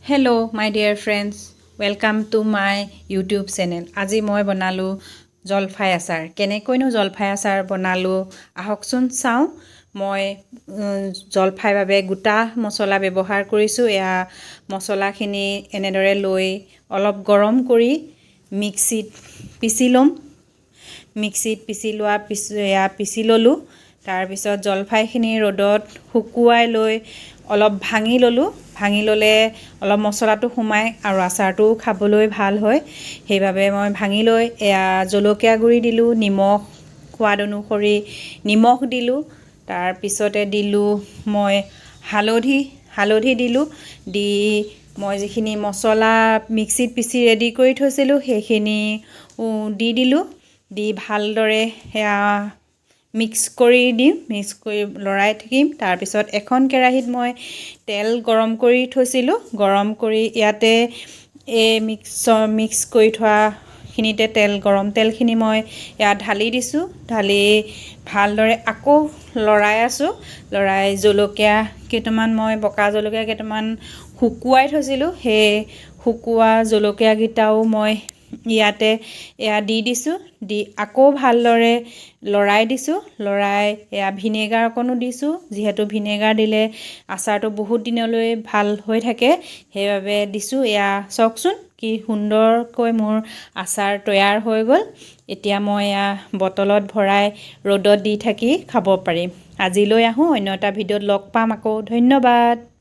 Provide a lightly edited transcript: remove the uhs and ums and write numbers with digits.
Hello my dear friends, welcome to my YouTube channel. আজি মই বনালো জলফাই আচাৰ। কেনেকৈনো জলফাই আচাৰ বনালো আহকচোন চাওঁ। মই জলফাইৰ বাবে গোটা মছলা ব্যৱহাৰ কৰিছো। এয়া মছলাখিনি এনেদৰে লৈ অলপ গৰম কৰি মিক্সিত পিচি লম। মিক্সিত পিচি লোৱাৰ পিছত এয়া পিচি ললো। তাৰ পিছত জলফাইখিনি ৰ'দত শুকুৱাই লৈ অলপ ভাঙি ললো। ভাঙি ললে অলপ মছলাটো সোমাই আৰু আচাৰটো খাবলৈ ভাল হয়। সেইভাবে মই ভাঙি লৈ এয়া জলকীয়া গুড়ি দিলো, নিমখ সোৱাদ অনুসৰি নিমখ দিলো। তাৰ পিছতে দিলো মই হালধি দিলো। দি মই যিখিনি মছলা মিক্সিত পিচি ৰেডি কৰি থৈছিলো সেইখিনি দি দিলো। দি ভালদৰে এয়া মিক্স কৰি লৰাই থাকিম। তাৰ পিছত এখন কেৰাহীত মই তেল গৰম কৰি থৈছিলোঁ। গৰম কৰি ইয়াতে এই মিক্স কৰি থোৱাখিনিতে গৰম তেলখিনি মই ইয়াত ঢালি দিছোঁ। ঢালি ভালদৰে আকৌ লৰাই আছোঁ। লৰাই জলকীয়া কেইটামান মই বকা জলকীয়া কেইটামান শুকুৱাই থৈছিলোঁ। সেই শুকোৱা জলকীয়াকেইটাও মই ইয়াতে এয়া দি দিছোঁ। দি আকৌ ভালদৰে লৰাই দিছোঁ। লৰাই এয়া ভিনেগাৰ অকণো দিছোঁ। যিহেতু ভিনেগাৰ দিলে আচাৰটো বহুত দিনলৈ ভাল হৈ থাকে, সেইবাবে দিছোঁ। এয়া চাওকচোন কি সুন্দৰকৈ মোৰ আচাৰ তৈয়াৰ হৈ গ'ল। এতিয়া মই এয়া বটলত ভৰাই ৰ'দত দি থাকি খাব পাৰিম। আজিলৈ আহোঁ, অন্য এটা ভিডিঅ'ত লগ পাম আকৌ। ধন্যবাদ।